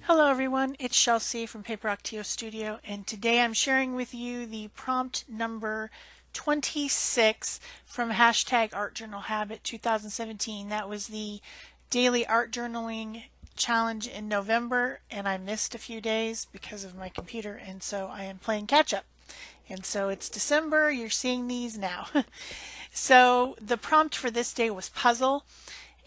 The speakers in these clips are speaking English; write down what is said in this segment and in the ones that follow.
Hello everyone, it's Shel from Paper Octio Studio, and today I'm sharing with you the prompt number 26 from hashtag Art Journal Habit 2017. That was the daily art journaling challenge in November, and I missed a few days because of my computer, and so I am playing catch up. And so it's December, you're seeing these now. So the prompt for this day was puzzle,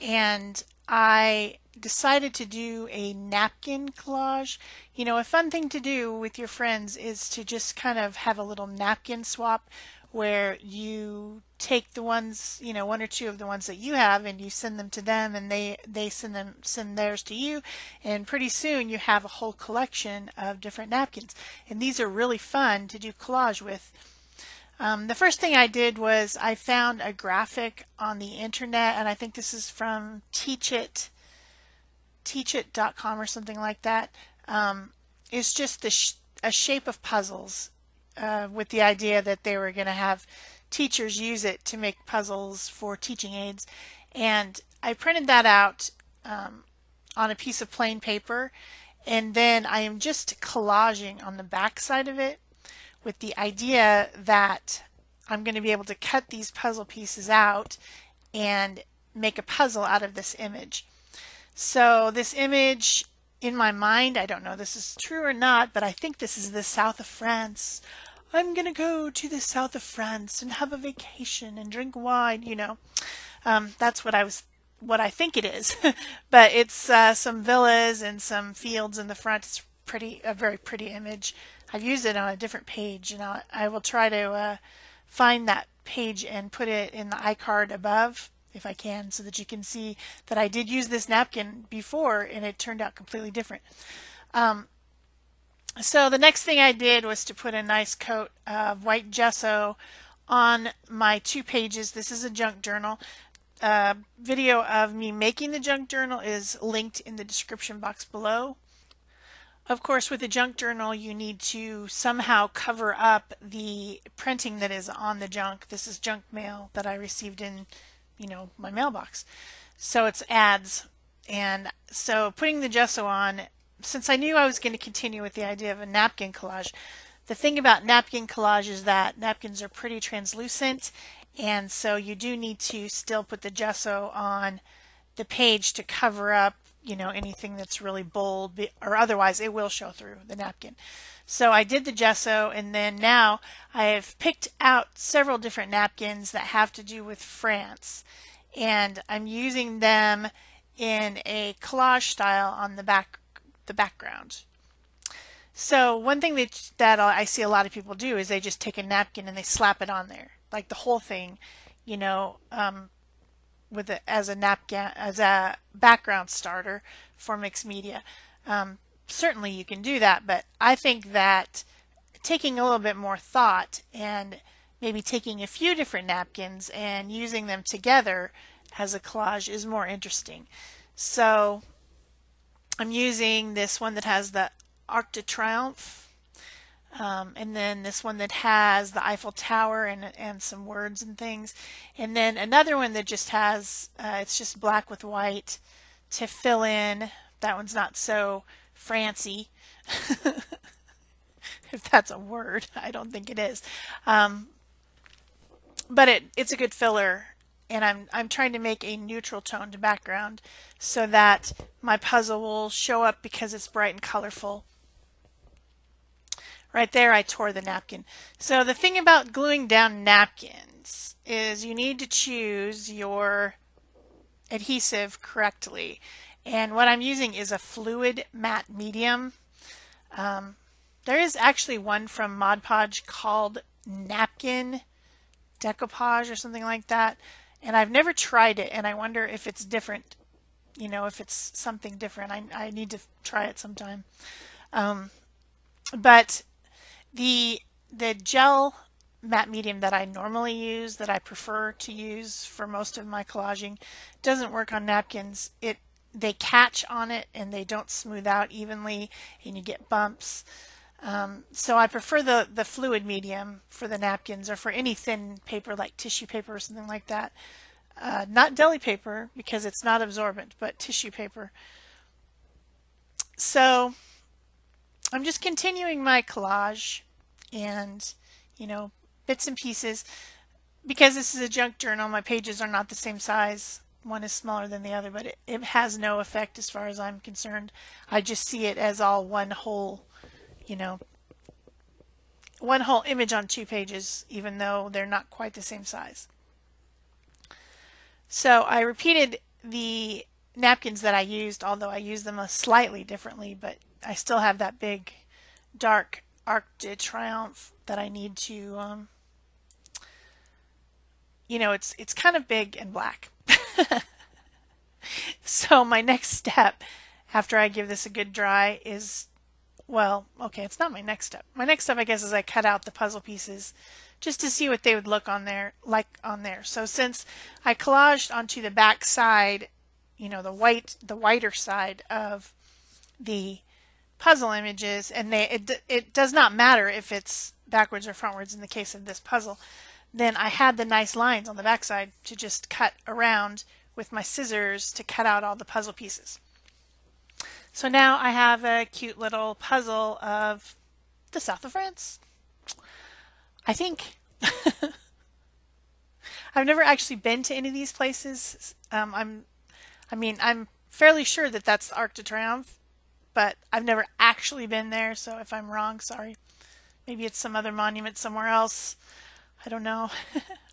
and I decided to do a napkin collage. You know, a fun thing to do with your friends is to just kind of have a little napkin swap where you take the ones, one or two of the ones that you have and you send them to them and they send theirs to you, and pretty soon you have a whole collection of different napkins. And these are really fun to do collage with. The first thing I did was I found a graphic on the internet, and I think this is from teachit.com or something like that. It's just a shape of puzzles with the idea that they were going to have teachers use it to make puzzles for teaching aids. And I printed that out on a piece of plain paper, and then I am just collaging on the back side of it with the idea that I'm going to be able to cut these puzzle pieces out and make a puzzle out of this image. So this image, in my mind, I don't know if this is true or not, but I think this is the south of France. I'm going to go to the south of France and have a vacation and drink wine, That's what I think it is. But it's some villas and some fields in the front. It's a very pretty image. I've used it on a different page, and I will try to find that page and put it in the iCard above if I can, so that you can see that I did use this napkin before and it turned out completely different. So the next thing I did was to put a nice coat of white gesso on my 2 pages. This is a junk journal. Video of me making the junk journal is linked in the description box below. Of course, with a junk journal, you need to somehow cover up the printing that is on the junk. This is junk mail that I received in, my mailbox. So it's ads. And so putting the gesso on, since I knew I was going to continue with the idea of a napkin collage, the thing about napkin collage is that napkins are pretty translucent, and so you do need to still put the gesso on the page to cover up anything that's really bold, or otherwise it will show through the napkin. So I did the gesso, and then now I have picked out several different napkins that have to do with France, and I'm using them in a collage style on the background. So one thing that I see a lot of people do is they just take a napkin and they slap it on there, like the whole thing, with it as a napkin, as a background starter for mixed media. Certainly you can do that, but I think that taking a little bit more thought and maybe taking a few different napkins and using them together as a collage is more interesting. So I'm using this one that has the Arc de Triomphe, and then this one that has the Eiffel Tower and some words and things, and then another one that just has it's just black with white to fill in. That one's not so Francy, if that's a word. I don't think it is, but it's a good filler. And I'm trying to make a neutral toned background so that my puzzle will show up because it's bright and colorful. Right there, I tore the napkin. So the thing about gluing down napkins is you need to choose your adhesive correctly. And what I'm using is a fluid matte medium. There is actually one from Mod Podge called Napkin Decoupage or something like that. And I've never tried it, and I wonder if it's different, if it's something different. I need to try it sometime. But the gel matte medium that I normally use, that I prefer to use for most of my collaging, doesn't work on napkins. They catch on it and they don't smooth out evenly, and you get bumps. So I prefer the fluid medium for the napkins, or for any thin paper like tissue paper or something like that. Not deli paper because it's not absorbent, but tissue paper. So I'm just continuing my collage and, you know, bits and pieces. Because this is a junk journal, my pages are not the same size. One is smaller than the other, but it has no effect as far as I'm concerned. I just see it as all one whole, you know, one whole image on 2 pages, even though they're not quite the same size. So I repeated the napkins that I used, although I used them slightly differently, but I still have that big dark Arc de Triomphe that I need to, you know, it's kind of big and black. So my next step after I give this a good dry is, well, okay, it's not my next step. My next step, I guess, is I cut out the puzzle pieces just to see what they would look on there, like on there. So since I collaged onto the back side, you know, the whiter side of the puzzle images, and it does not matter if it's backwards or frontwards in the case of this puzzle, then I had the nice lines on the back side to just cut around with my scissors to cut out all the puzzle pieces. So now I have a cute little puzzle of the south of France. I think. I've never actually been to any of these places. I'm fairly sure that that's the Arc de Triomphe, but I've never actually been there, so if I'm wrong, sorry. Maybe it's some other monument somewhere else. I don't know.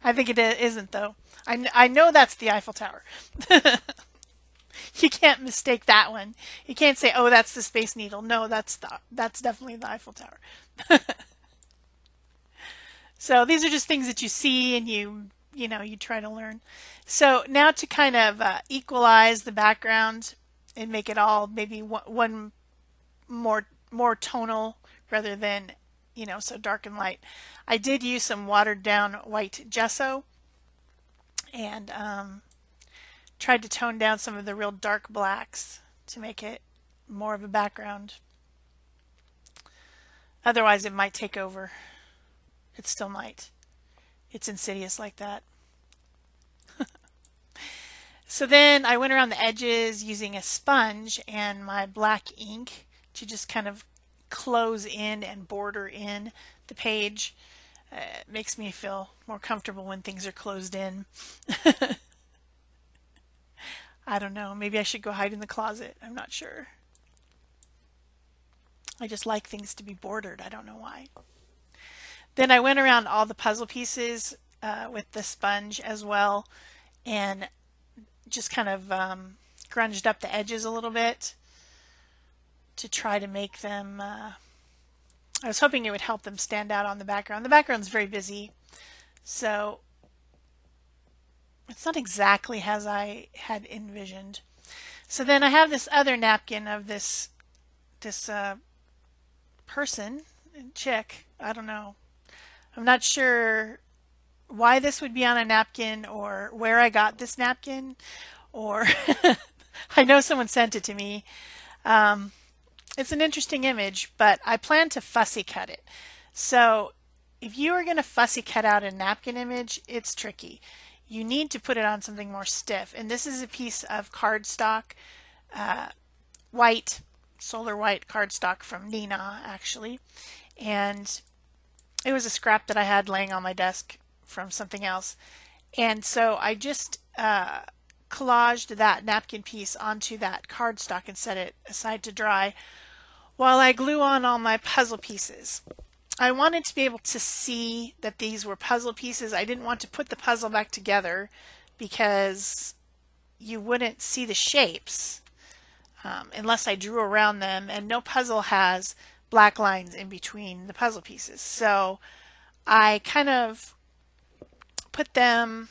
I think it isn't, though. I know that's the Eiffel Tower. You can't mistake that one. You can't say, "Oh, that's the Space Needle." No, that's definitely the Eiffel Tower. So these are just things that you see and you know you try to learn. So now to kind of equalize the background and make it all maybe one more tonal rather than, you know, so dark and light. I did use some watered down white gesso and tried to tone down some of the real dark blacks to make it more of a background. Otherwise it might take over. It still might. It's insidious like that. So then I went around the edges using a sponge and my black ink to just kind of close in and border in the page. It makes me feel more comfortable when things are closed in. I don't know. Maybe I should go hide in the closet. I'm not sure. I just like things to be bordered. I don't know why. Then I went around all the puzzle pieces with the sponge as well and just kind of grunged up the edges a little bit to try to make them, I was hoping it would help them stand out on the background. The background's very busy, so it's not exactly as I had envisioned. So then I have this other napkin of this person, chick, I don't know. I'm not sure why this would be on a napkin or where I got this napkin, or I know someone sent it to me. It's an interesting image, but I plan to fussy cut it. So if you are going to fussy cut out a napkin image, it's tricky. You need to put it on something more stiff. And this is a piece of cardstock, white, solar white cardstock from Nina, actually. And it was a scrap that I had laying on my desk from something else. And so I just collaged that napkin piece onto that cardstock and set it aside to dry while I glue on all my puzzle pieces. I wanted to be able to see that these were puzzle pieces. I didn't want to put the puzzle back together because you wouldn't see the shapes unless I drew around them, and no puzzle has black lines in between the puzzle pieces. So I kind of put them,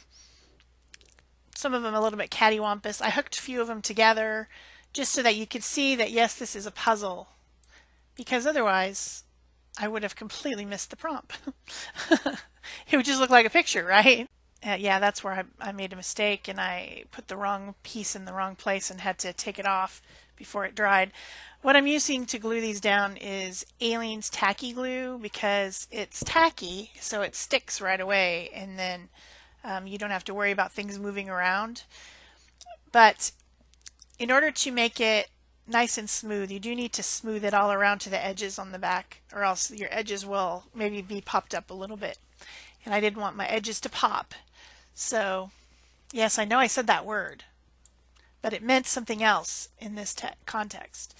some of them a little bit cattywampus. I hooked a few of them together just so that you could see that yes, this is a puzzle, because otherwise I would have completely missed the prompt. It would just look like a picture, right? Yeah, that's where I made a mistake and I put the wrong piece in the wrong place and had to take it off before it dried. What I'm using to glue these down is Aleene's tacky glue because it's tacky, so it sticks right away, and then you don't have to worry about things moving around. But in order to make it nice and smooth. You do need to smooth it all around to the edges on the back, or else your edges will maybe be popped up a little bit. And I didn't want my edges to pop. So, yes, I know I said that word, but it meant something else in this context.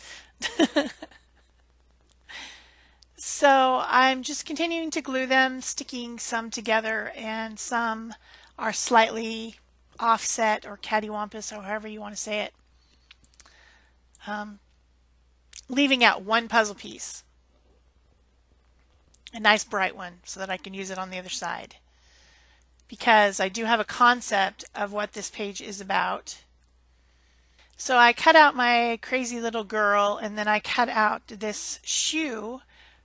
So I'm just continuing to glue them, sticking some together, and some are slightly offset or cattywampus, or however you want to say it. Leaving out one puzzle piece, a nice bright one, so that I can use it on the other side. Because I do have a concept of what this page is about. So I cut out my crazy little girl, and then I cut out this shoe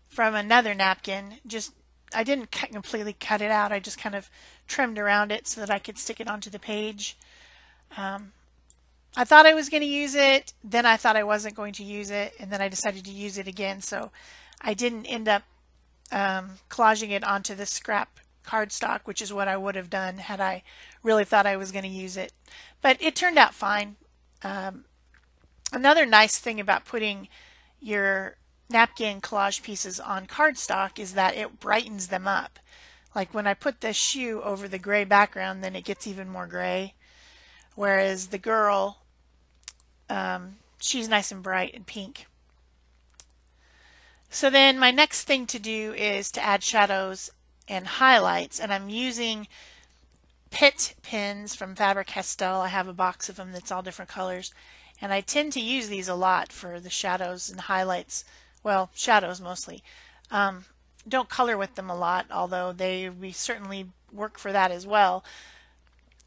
from another napkin. I didn't completely cut it out. I just kind of trimmed around it so that I could stick it onto the page. I thought I was going to use it, then I thought I wasn't going to use it, and then I decided to use it again. So I didn't end up collaging it onto the scrap cardstock, which is what I would have done had I really thought I was going to use it. But it turned out fine. Another nice thing about putting your napkin collage pieces on cardstock is that it brightens them up. Like when I put the shoe over the gray background, then it gets even more gray. Whereas the girl, she's nice and bright and pink. So then my next thing to do is to add shadows and highlights, and I'm using Pitt pins from Faber-Castell. I have a box of them that's all different colors, and I tend to use these a lot for the shadows and highlights. Well, shadows mostly. Don't color with them a lot, although we certainly work for that as well.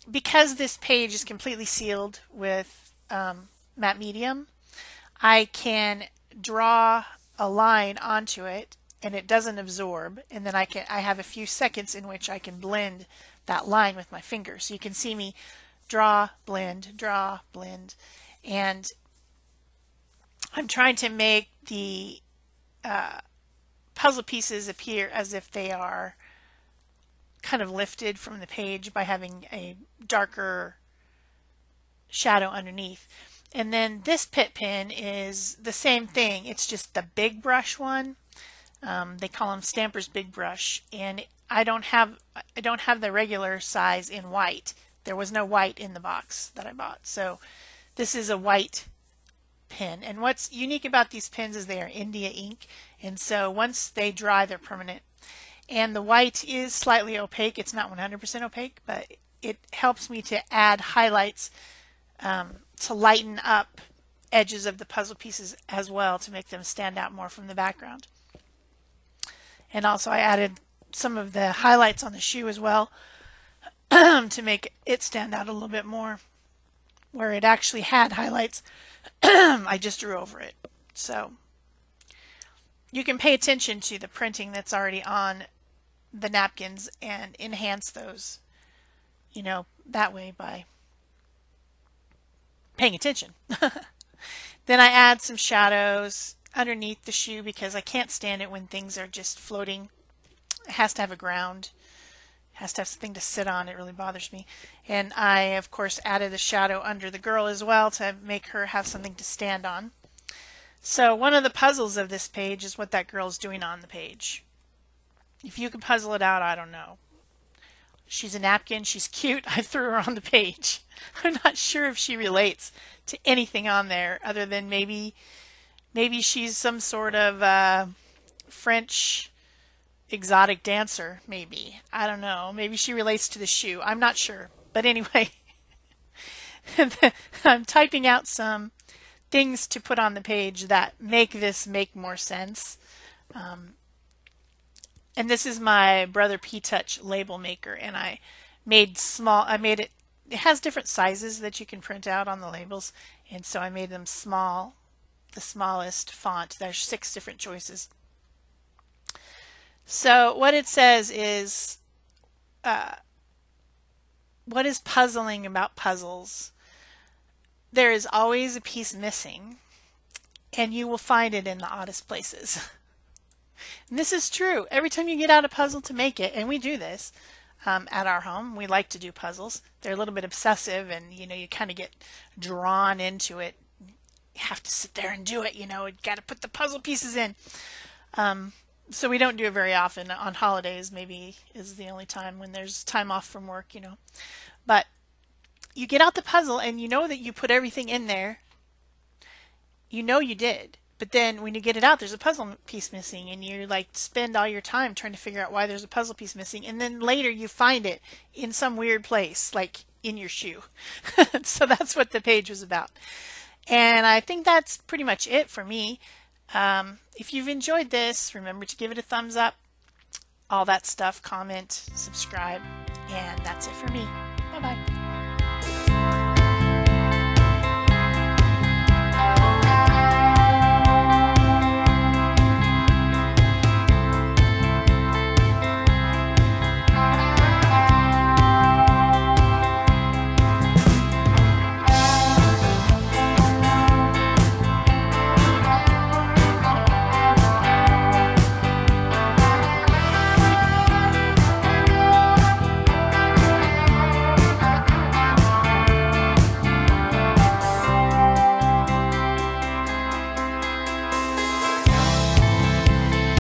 Because this page is completely sealed with matte medium, I can draw a line onto it and it doesn't absorb, and then I have a few seconds in which I can blend that line with my finger. So you can see me draw, blend, and I'm trying to make the puzzle pieces appear as if they are kind of lifted from the page by having a darker shadow underneath. And then this Pitt pin is the same thing. It's just the big brush one. They call them Stamper's Big Brush, and I don't have the regular size in white. There was no white in the box that I bought, so this is a white pin. And what's unique about these pins is they are India ink, and so once they dry, they're permanent. And the white is slightly opaque. It's not 100% opaque, but it helps me to add highlights to lighten up edges of the puzzle pieces as well, to make them stand out more from the background. And also I added some of the highlights on the shoe as well to make it stand out a little bit more. Where it actually had highlights, I just drew over it. So you can pay attention to the printing that's already on the napkins and enhance those, that way by paying attention. Then I add some shadows underneath the shoe because I can't stand it when things are just floating. It has to have a ground. It has to have something to sit on. It really bothers me. And I, of course, added a shadow under the girl as well to make her have something to stand on. So one of the puzzles of this page is what that girl's doing on the page. If you can puzzle it out, I don't know. She's a napkin. She's cute. I threw her on the page. I'm not sure if she relates to anything on there other than maybe she's some sort of French exotic dancer, maybe. I don't know. Maybe she relates to the shoe. I'm not sure. But anyway, I'm typing out some things to put on the page that make this make more sense. And this is my Brother P-Touch label maker, and I made it has different sizes that you can print out on the labels, and so I made them small, the smallest font. There's 6 different choices. So what it says is, what is puzzling about puzzles? There is always a piece missing, and you will find it in the oddest places. And this is true. Every time you get out a puzzle to make it, and we do this at our home, we like to do puzzles. They're a little bit obsessive, and you kind of get drawn into it. have to sit there and do it. You know, you got to put the puzzle pieces in. So we don't do it very often. On holidays, maybe is the only time when there's time off from work, you know. But you get out the puzzle and you know that you put everything in there. You know you did. But then when you get it out, there's a puzzle piece missing, and you like spend all your time trying to figure out why there's a puzzle piece missing, and then later you find it in some weird place, like in your shoe. So that's what the page was about. And I think that's pretty much it for me. If you've enjoyed this, remember to give it a thumbs up, all that stuff, comment, subscribe, and that's it for me. Bye-bye.